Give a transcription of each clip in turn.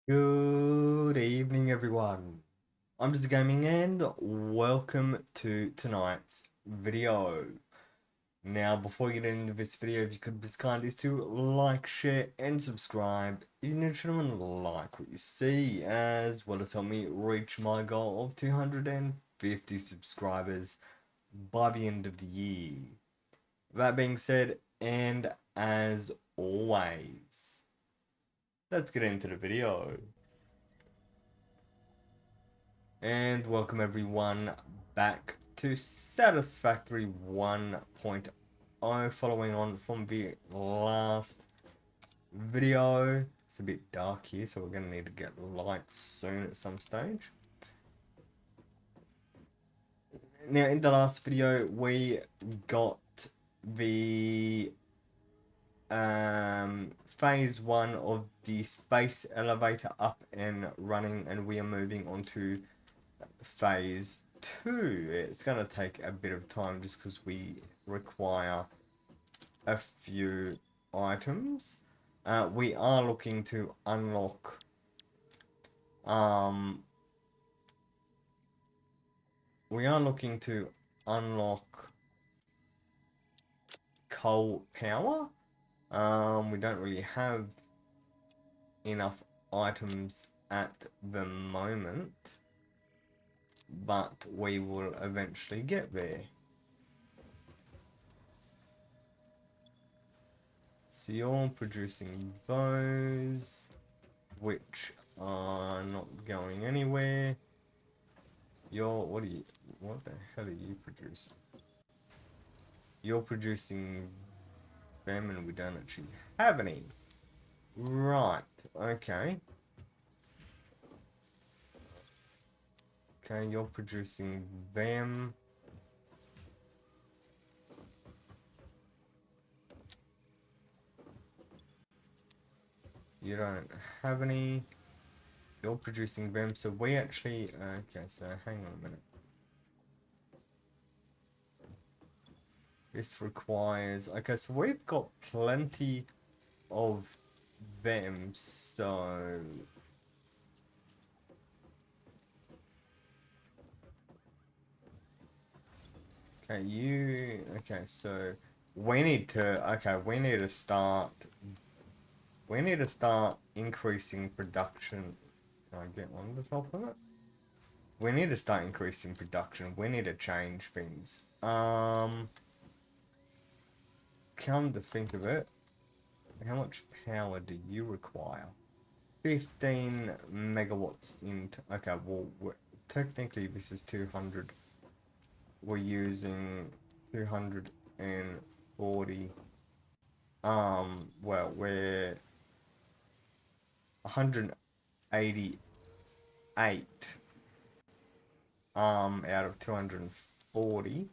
Good evening, everyone. I'm JezzaGaming and welcome to tonight's video. Now, before we get into this video, if you could please kindly to like, share, and subscribe if you're interested and like what you see, as well as help me reach my goal of 250 subscribers by the end of the year. That being said, and as always, let's get into the video. And welcome everyone back to Satisfactory 1.0, following on from the last video. It's a bit dark here, so we're going to need to get lights soon at some stage. Now, in the last video, we got the phase 1 of the space elevator up and running, and we are moving on to phase 2. It's going to take a bit of time just because we require a few items. We are looking to unlock coal power. We don't really have enough items at the moment, but we will eventually get there. So you're producing those, which are not going anywhere. What the hell are you producing? You're producing them and we don't actually have any. Right, okay. Okay, you're producing them. You don't have any. You're producing them, so we actually... Okay, so hang on a minute. This requires... Okay, so we've got plenty of them, so... Okay, Okay, so... We need to... Okay, we need to start... We need to start increasing production. Can I get on the top of it? We need to start increasing production. We need to change things. Come to think of it, how much power do you require? 15 megawatts into... Okay, well, technically this is 200. We're using 240. Well, we're 188 out of 240.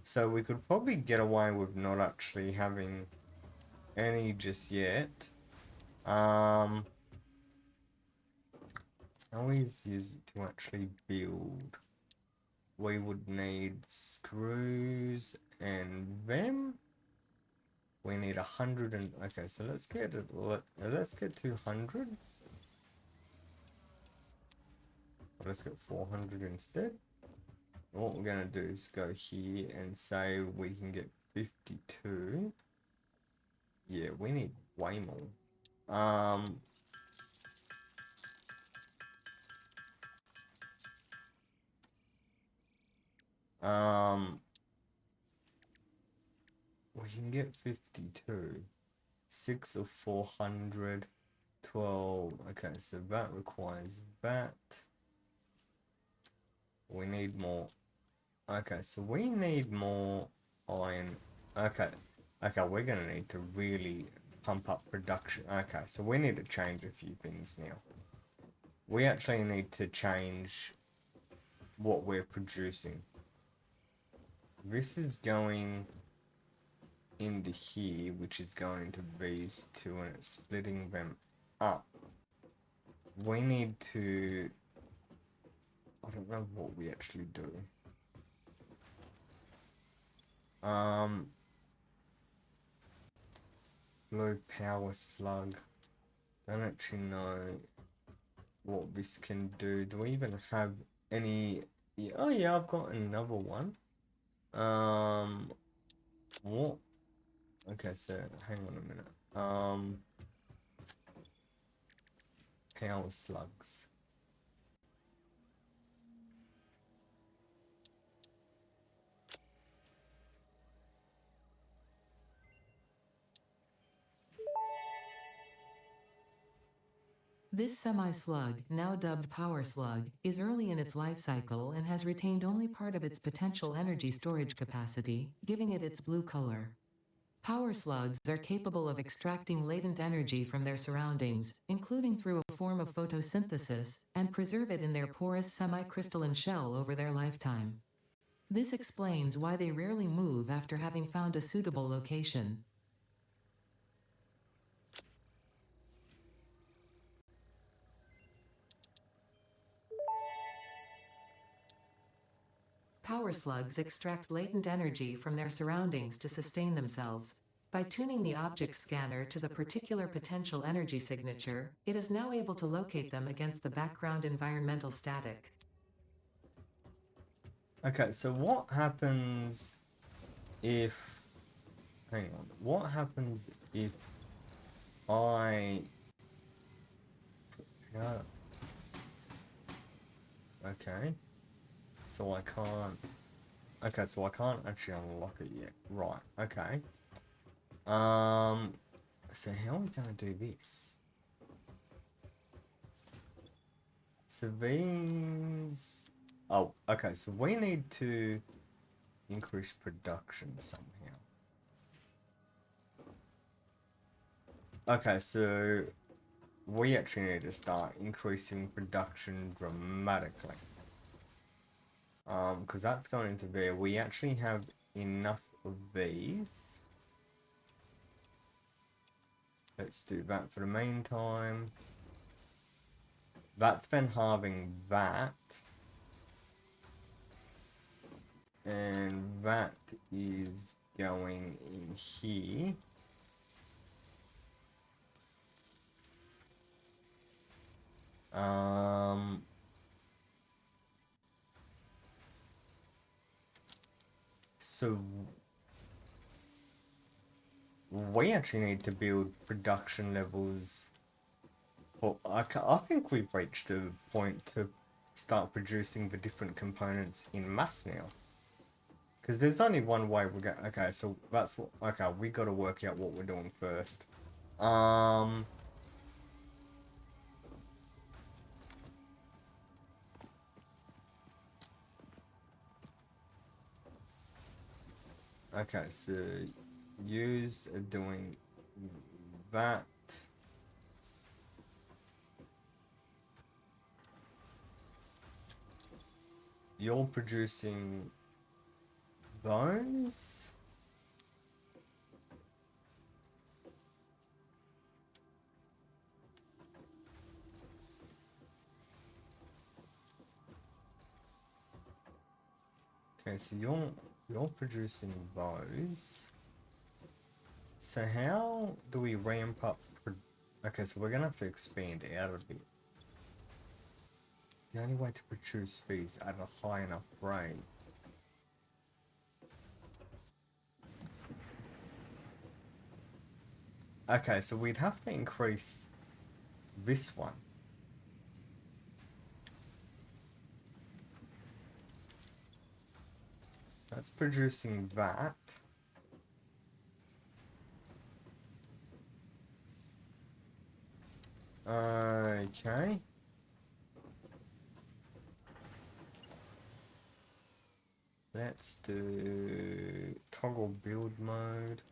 So we could probably get away with not actually having any just yet. How easy is it to actually build? We would need screws and them. We need 100 and... Okay, so let's get 200. Let's get 400 instead. What we're gonna do is go here and say we can get 52. Yeah, we need way more. We can get 52. 6 of 400. 12. Okay, so that requires that. We need more. Okay, so we need more iron. Okay. Okay, we're gonna need to really pump up production. Okay, so we need to change a few things now. We actually need to change what we're producing. This is going into here, which is going to these two, and it's splitting them up. We need to... I don't know what we actually do. Low power slug. Don't actually know. what this can do. Do we even have any? Yeah, oh yeah, I've got another one. What? Okay, so hang on a minute. Power slugs. This semi-slug, now dubbed power slug, is early in its life cycle and has retained only part of its potential energy storage capacity, giving it its blue color. Power slugs are capable of extracting latent energy from their surroundings, including through a form of photosynthesis, and preserve it in their porous semi-crystalline shell over their lifetime. This explains why they rarely move after having found a suitable location. Power slugs extract latent energy from their surroundings to sustain themselves. By tuning the object scanner to the particular potential energy signature, it is now able to locate them against the background environmental static. Okay, so what happens if... Hang on. What happens if I... No. Okay. So I can't... Okay, so I can't actually unlock it yet. Right, okay. So how are we gonna do this? So these... Oh, okay, so we need to increase production somehow. Okay, so we actually need to start increasing production dramatically. Because that's going to be... We actually have enough of these. Let's do that for the meantime. That's then halving that. And that is going in here. So we actually need to build production levels. Well, I think we've reached a point to start producing the different components in mass now. Because there's only one way we're going. Okay, so that's what. Okay, we got to work out what we're doing first. Okay, so use doing that. You're producing those. Okay, so you're producing those. So how do we ramp up? Okay, so we're gonna have to expand out a bit. The only way to produce these at a high enough rate. Okay, so we'd have to increase this one. That's producing that. Okay. Let's do toggle build mode.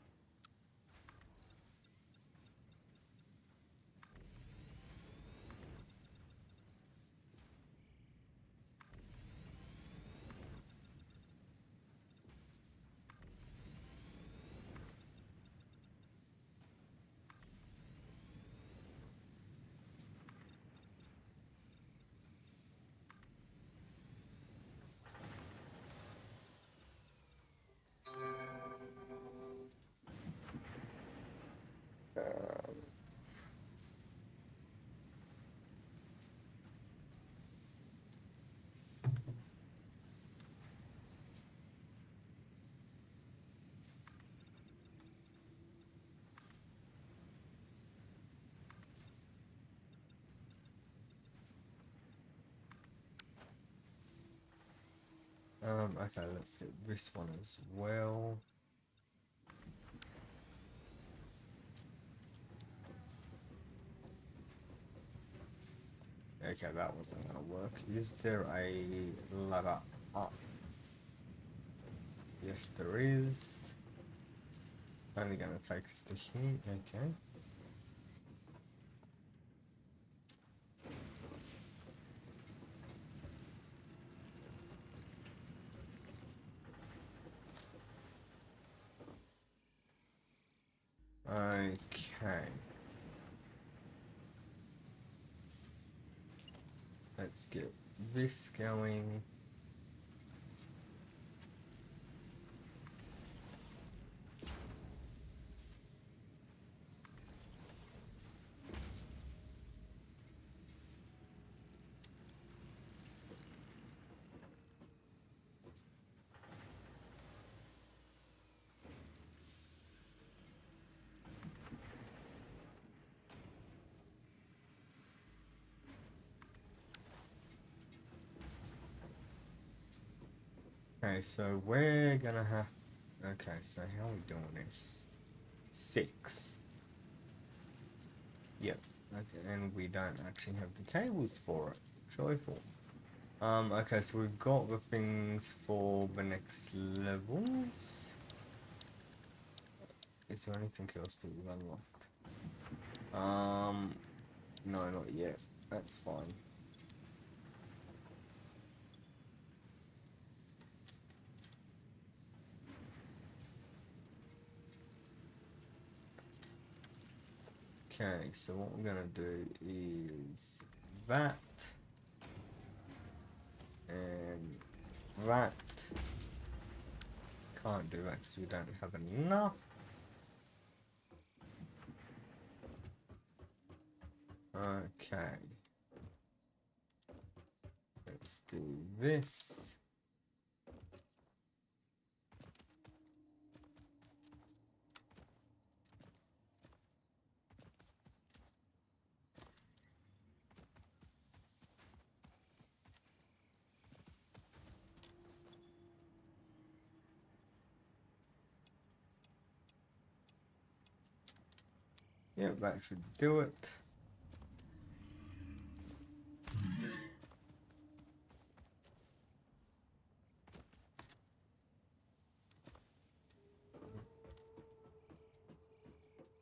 Okay, let's get this one as well. Okay, that wasn't gonna work. Is there a ladder up? Yes, there is. Only gonna take us to here. Okay. Okay. Let's get this going. Okay, so we're gonna have. Okay, so how are we doing this? 6. Yep. Okay, and we don't actually have the cables for it. Joyful. Okay, so we've got the things for the next levels. Is there anything else that we've unlocked? No, not yet. That's fine. Okay, so what we're gonna do is that and that. Can't do that because we don't have enough. Okay. Let's do this. Yep, that should do it.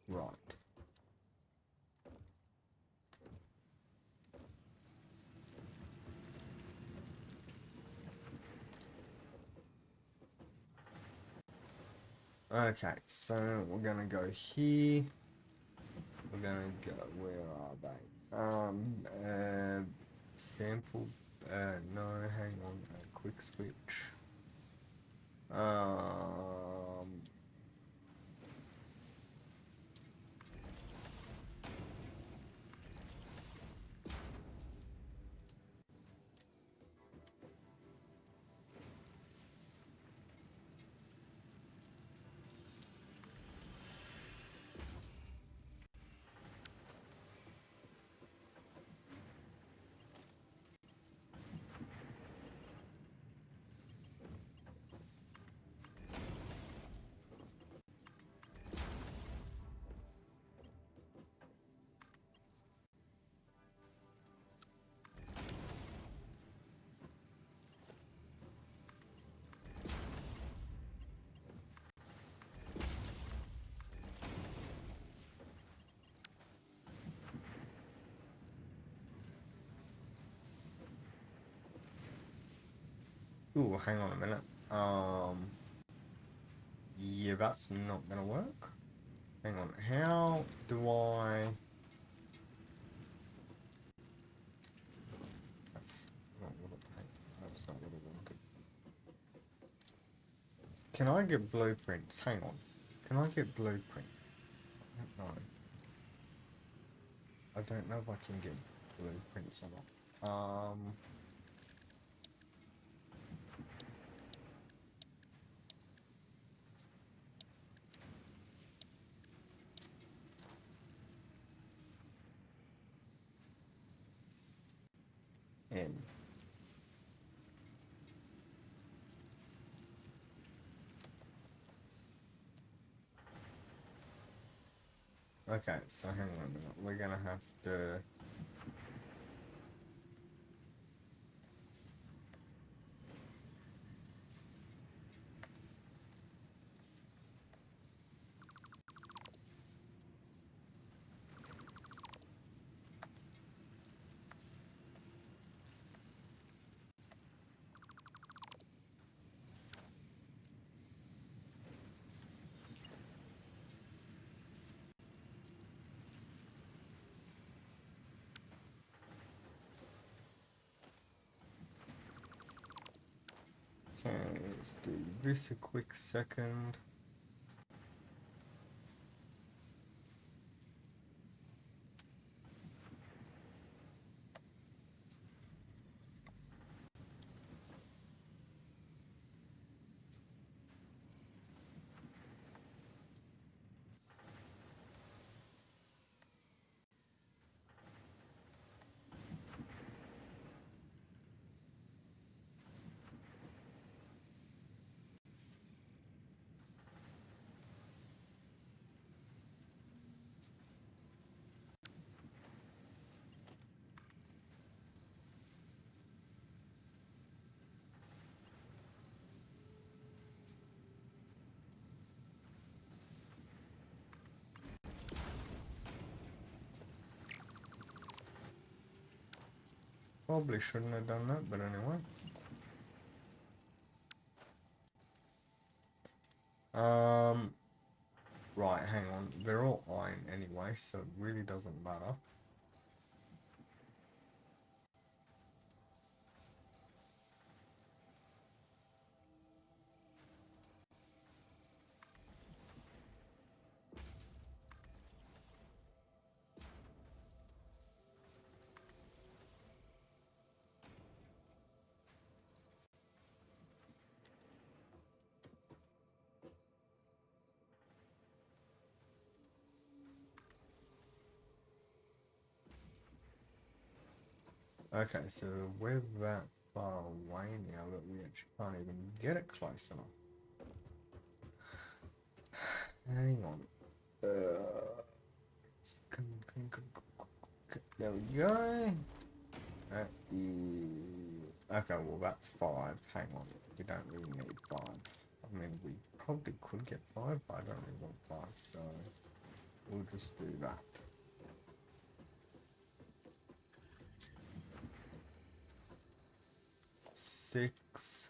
Right. Okay, so we're gonna go here. We're gonna go, where are they? Sample, no, hang on, quick switch. Um, ooh, hang on a minute. Yeah, that's not gonna work. Hang on, how do I... That's not what it, that's not what I wanted. Can I get blueprints? Hang on. Can I get blueprints? I don't know. I don't know if I can get blueprints or not. N. Okay, so hang on a minute. We're gonna have to... Okay, let's do this a quick second. Probably shouldn't have done that, but anyway. Right, hang on. They're all iron anyway, so it really doesn't matter. Okay, so we're that far away now that we actually can't even get it close enough. Hang on. There we go. That is... Okay, well that's 5. Hang on. We don't really need 5. I mean, we probably could get 5, but I don't really want 5, so we'll just do that. 6.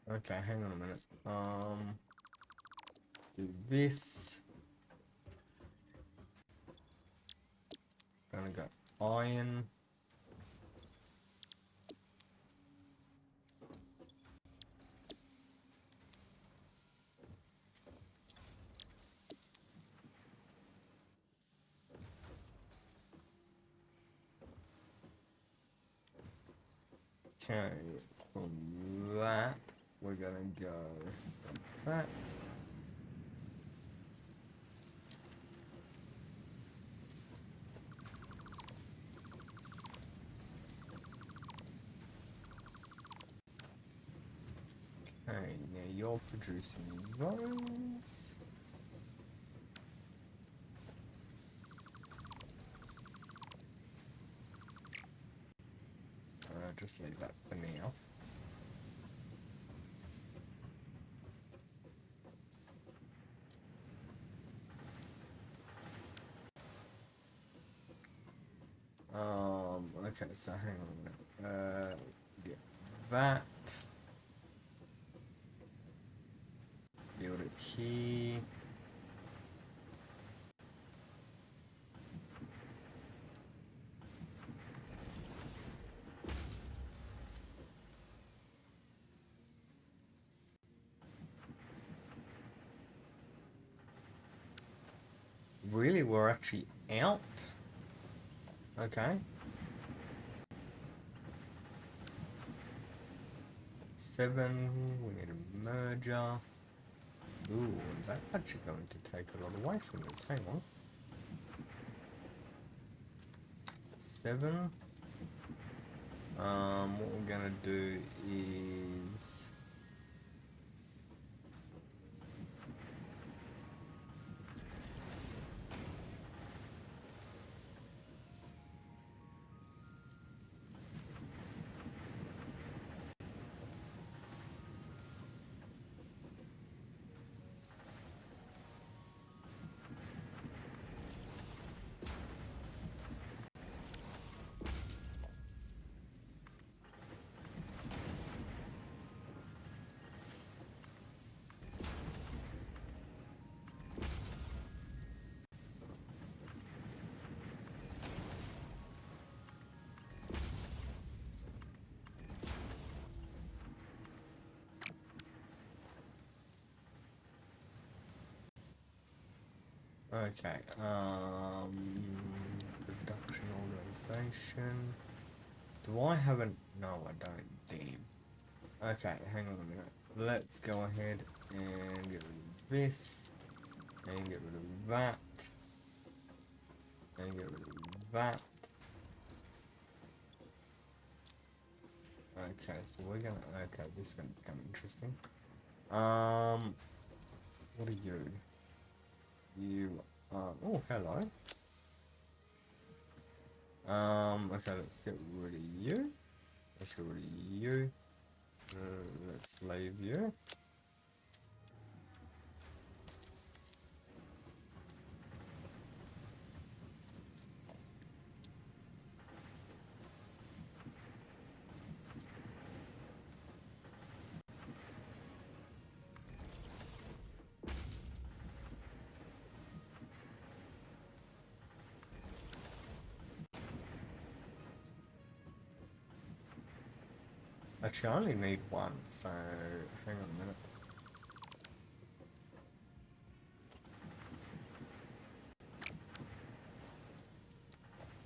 Okay, hang on a minute. Do this. Gonna go iron. Okay, from that, we're gonna go like that. Okay, now you're producing those. Just leave that for now. Okay, so hang on a minute. Get that. Build it here. Really, we're actually out? Okay. 7, we need a merger. Ooh, that's actually going to take a lot away from us. Hang on. 7. What we're gonna do is okay. Production organization. Do I have a... No, I don't. Damn. Okay, hang on a minute. Let's go ahead and get rid of this. And get rid of that. And get rid of that. Okay, so we're gonna... Okay, this is gonna become interesting. What are you? You are... Oh, hello. Okay, let's get rid of you. Let's get rid of you. Let's leave you. Actually, I only need one, so hang on a minute.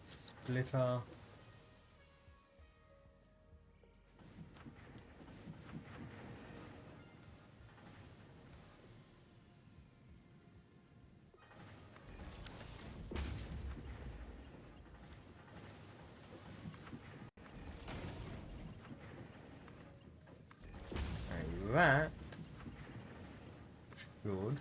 Splitter. And that should...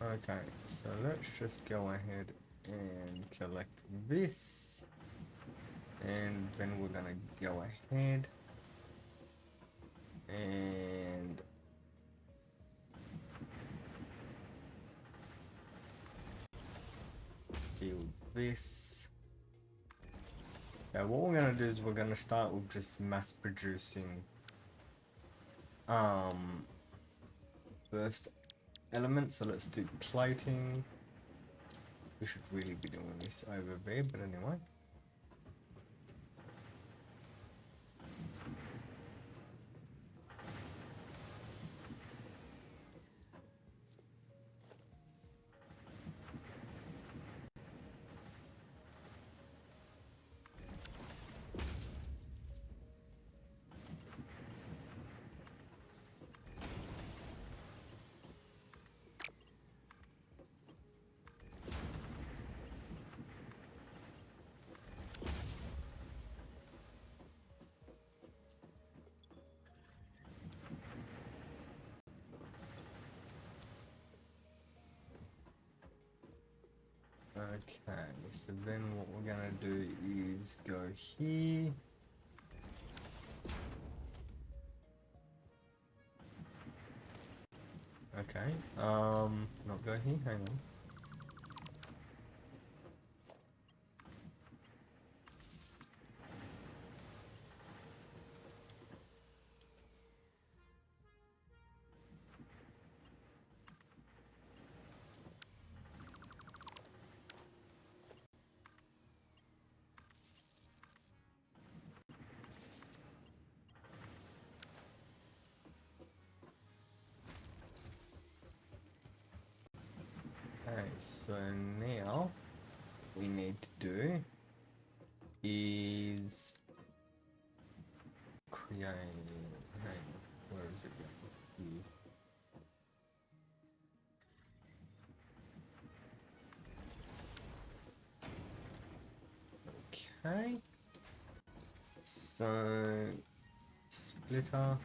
Okay, so let's just go ahead and collect this. And then we're gonna go ahead and build this. Okay, what we're gonna do is we're gonna start with just mass producing first element. So let's do plating. We should really be doing this over there, but anyway. Okay, so then what we're gonna do is go here. Okay, not go here, hang on. Okay, so now we need to do is create, hang on, where is it going? Here. Okay, so splitter.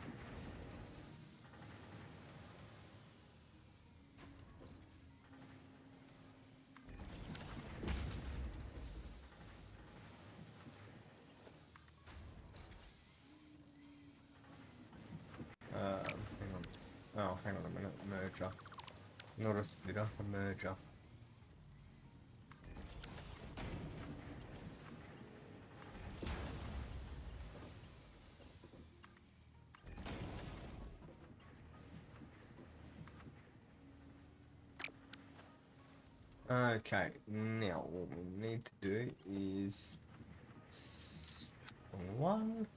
Hang on. Oh, hang on a minute. Merger. Not a splitter, a merger. Okay, now what we need to do is one.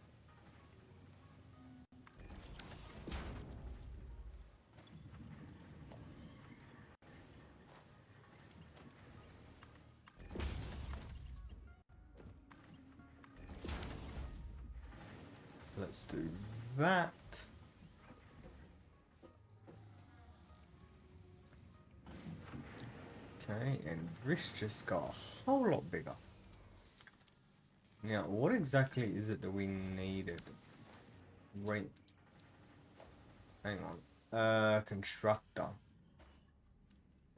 Let's do that. Okay, and this just got a whole lot bigger. Now, what exactly is it that we needed? Wait. Hang on. Constructor.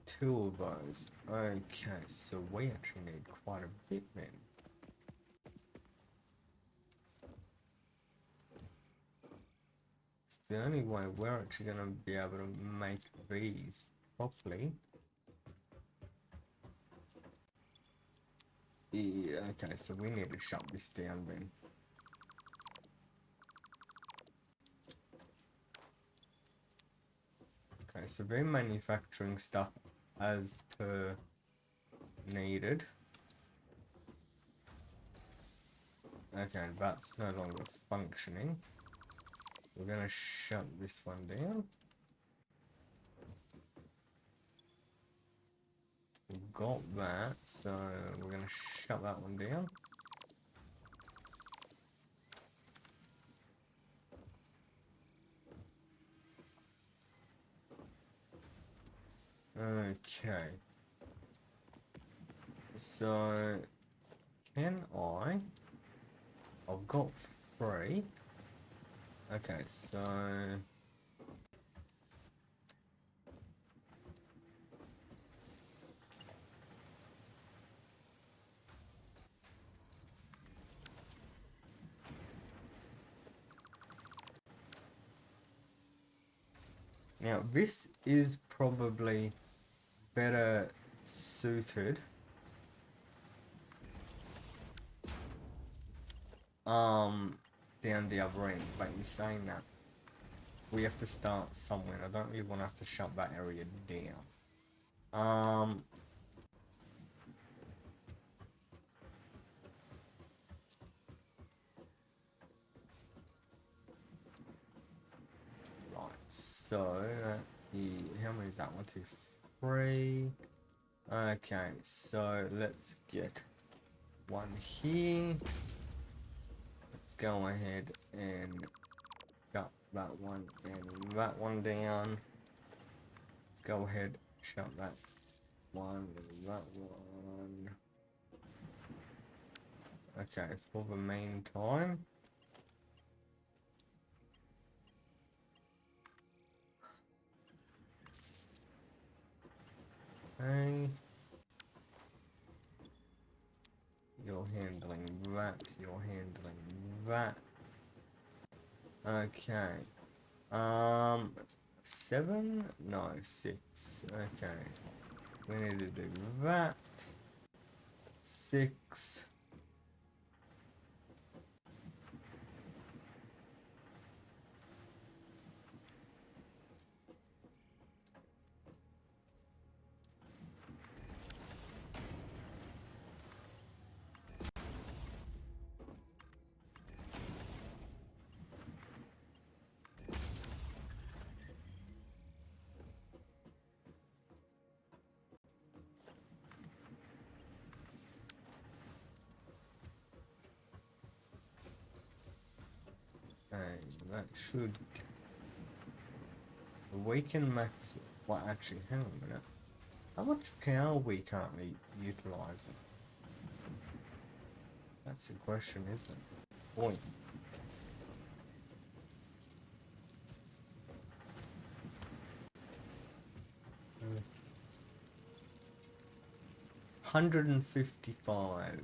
Two of those. Okay, so we actually need quite a bit then. It's the only way we're actually going to be able to make these properly. Yeah, okay, so we need to shut this down then. Okay, so we're manufacturing stuff as per needed. Okay, that's no longer functioning. We're gonna shut this one down. We've got that, so we're gonna shut that one down. Okay. So, can I? I've got 3. Okay, so... Now, this is probably better suited down the other end. But in saying that, we have to start somewhere. I don't really want to have to shut that area down. Right. So how many is that? 1, 2, 3. Okay. So let's get one here. Let's go ahead and shut that one and that one down. Let's go ahead, shut that one and that one. Okay, for the meantime. Okay. You're handling that, you're handling that. Okay. 7? No, 6. Okay. We need to do that. 6. Okay, that should. We can max. Well, actually, hang on a minute. How much power are we currently utilizing? That's the question, isn't it? Boy. 155.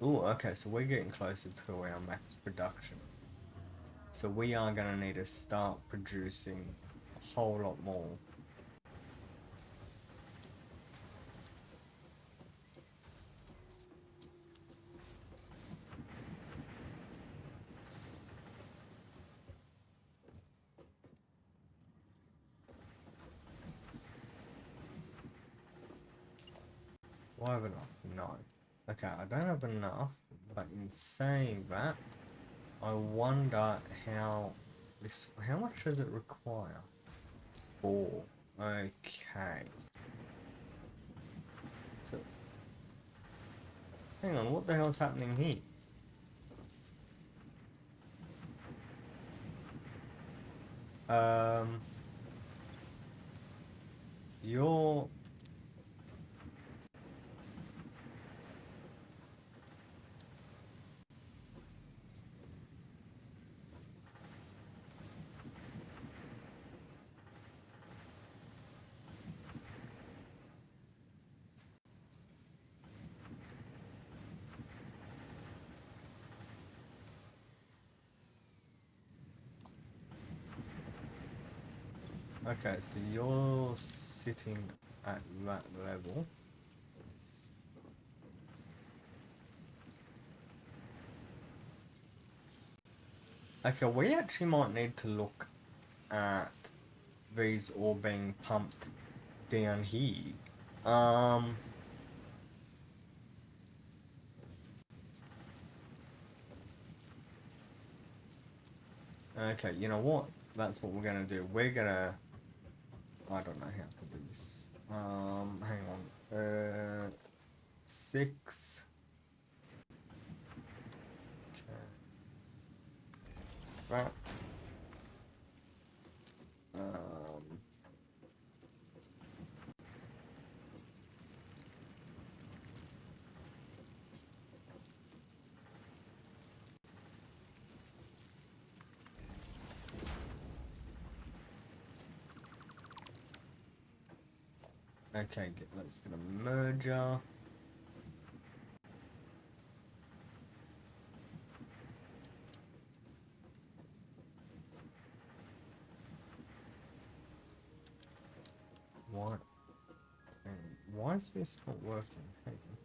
Oh, okay, so we're getting closer to our max production. So we are going to need to start producing a whole lot more. Do I have enough? No. Okay, I don't have enough, but in saying that, I wonder how much does it require? 4. Okay. So, hang on, what the hell's happening here? You're... Okay, so you're sitting at that level. Okay, we actually might need to look at these all being pumped down here. Okay, you know what? That's what we're gonna do. We're gonna... I don't know how to do this. Hang on. 6. Okay. Right. Okay, let's get a merger. What? Why is this not working? Hang on.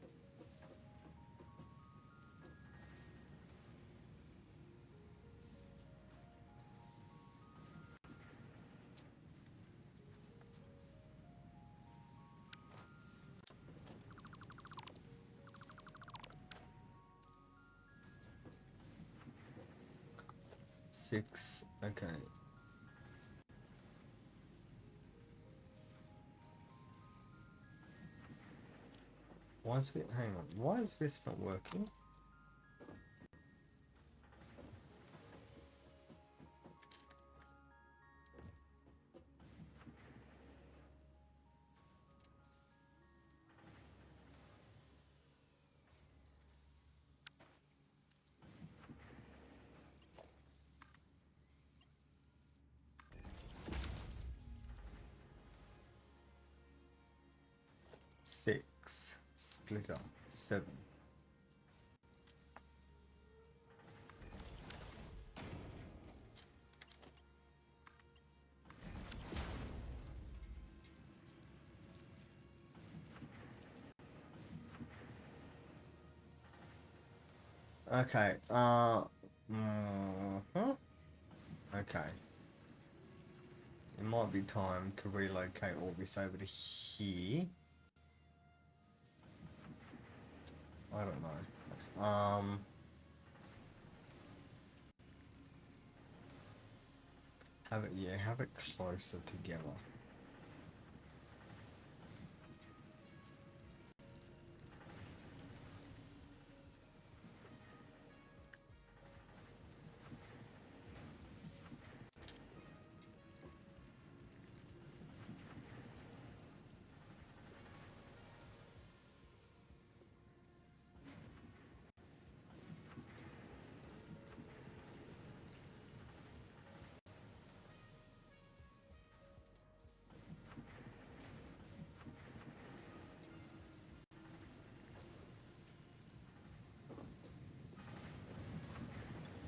6. Okay. Why is it? Hang on. Why is this not working? Six. Split up. 7. Okay. Okay. It might be time to relocate all this over to here. I don't know. Have it closer together.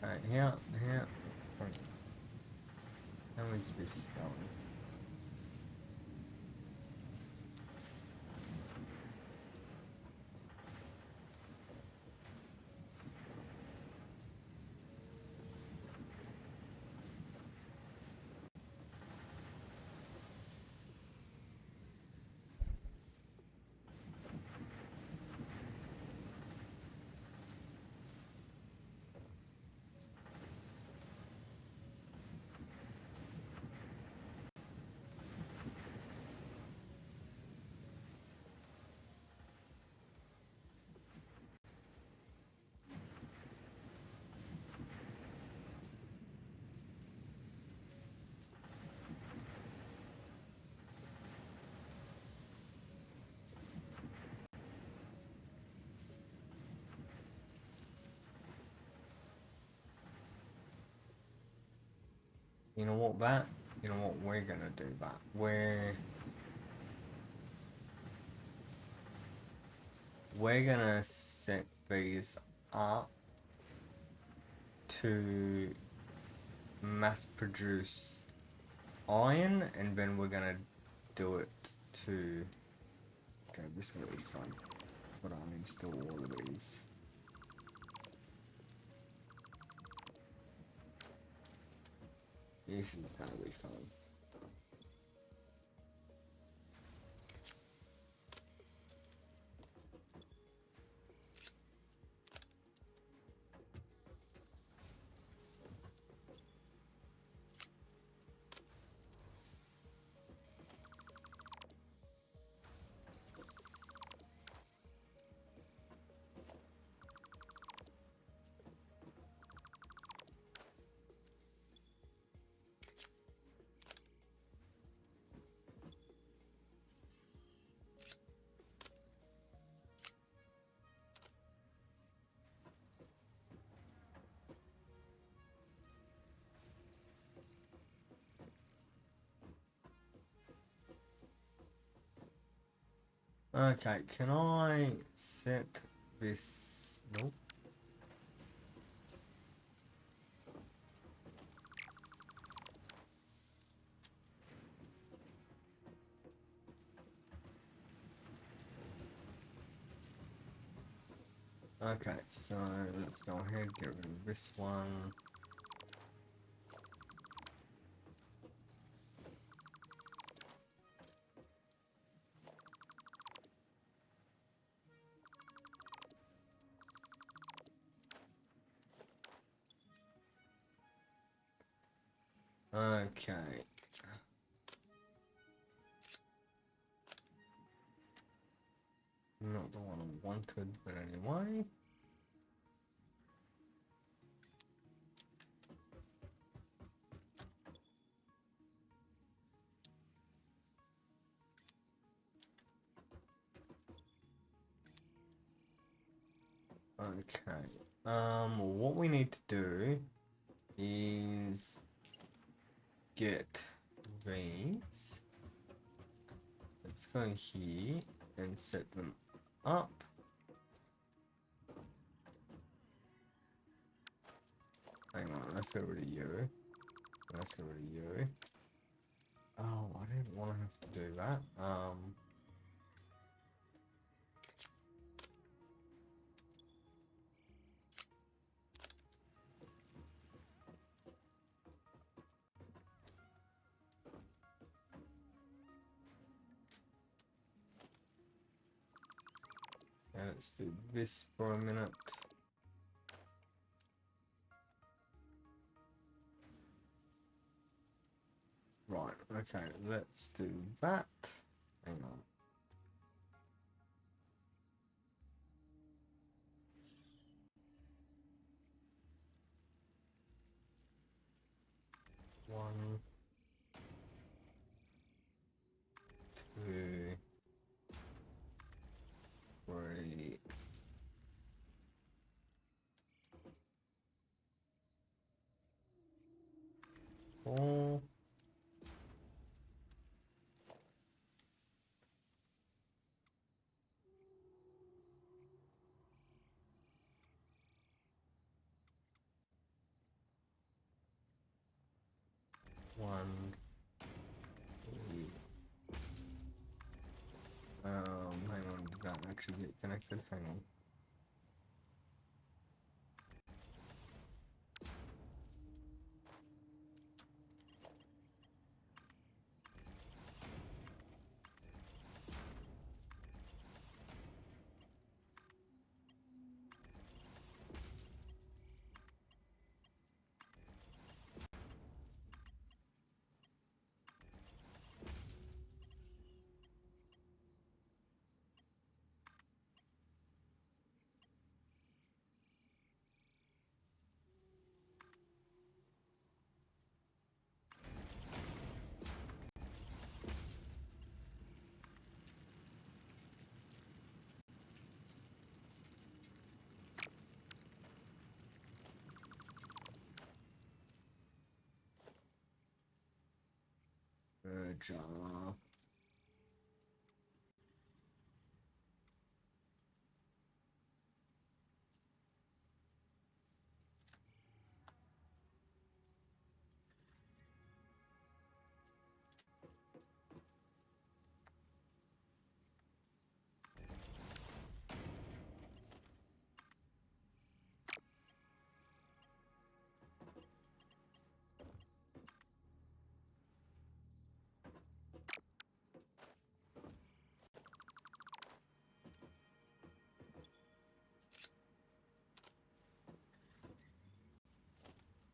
Alright, how is this going? You know what, we're gonna do that. We're gonna set these up to mass produce iron, and then we're gonna do it to... Okay, this is gonna be fun. But I'll install all of these. This is gonna be fun. Okay, can I set this... Nope. Okay, so let's go ahead, get rid of this one. Okay. Not the one I wanted, but anyway. Okay. What we need to do is get these. Let's go here and set them up. Hang on, let's get rid of you. Let's get rid of you. Oh, I didn't want to have to do that. And let's do this for a minute. Right, okay, let's do that. Hang on. One, two, three. Four. One, two. Hang on, did that actually get connected? Hang on. Jar.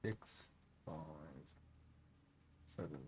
Six, 5, 7.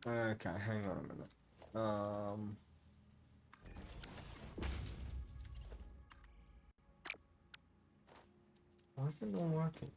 Okay, hang on a minute. Why is it not working?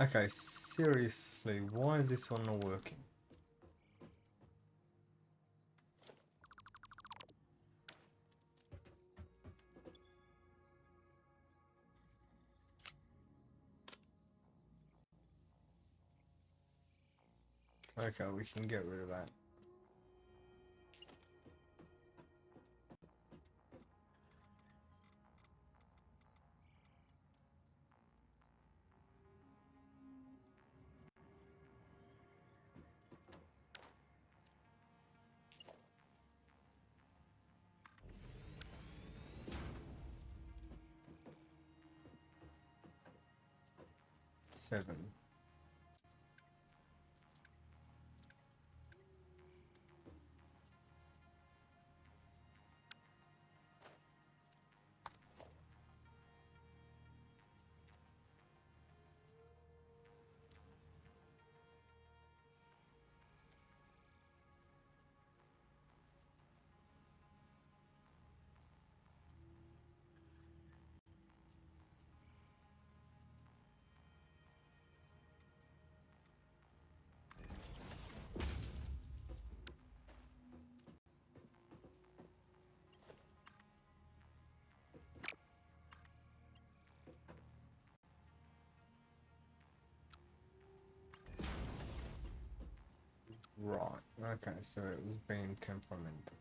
Okay, seriously, why is this one not working? Okay, we can get rid of that. Seven. Right. Okay, so it was being temperamental.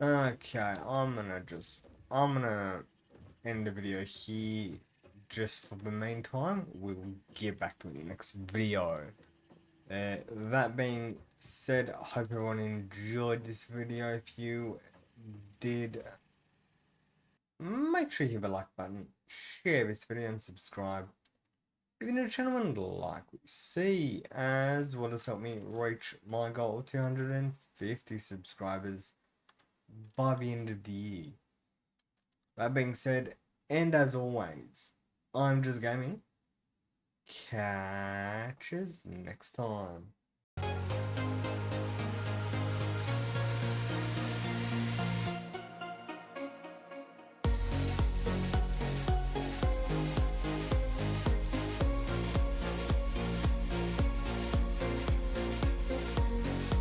Okay, I'm gonna end the video here just for the meantime. We'll get back to the next video. That being said, I hope everyone enjoyed this video. If you did, make sure you hit the like button, share this video, and subscribe. If you're new to the channel and like what you see, as well as help me reach my goal of 250 subscribers by the end of the year. That being said, and as always, I'm just gaming. Catches next time.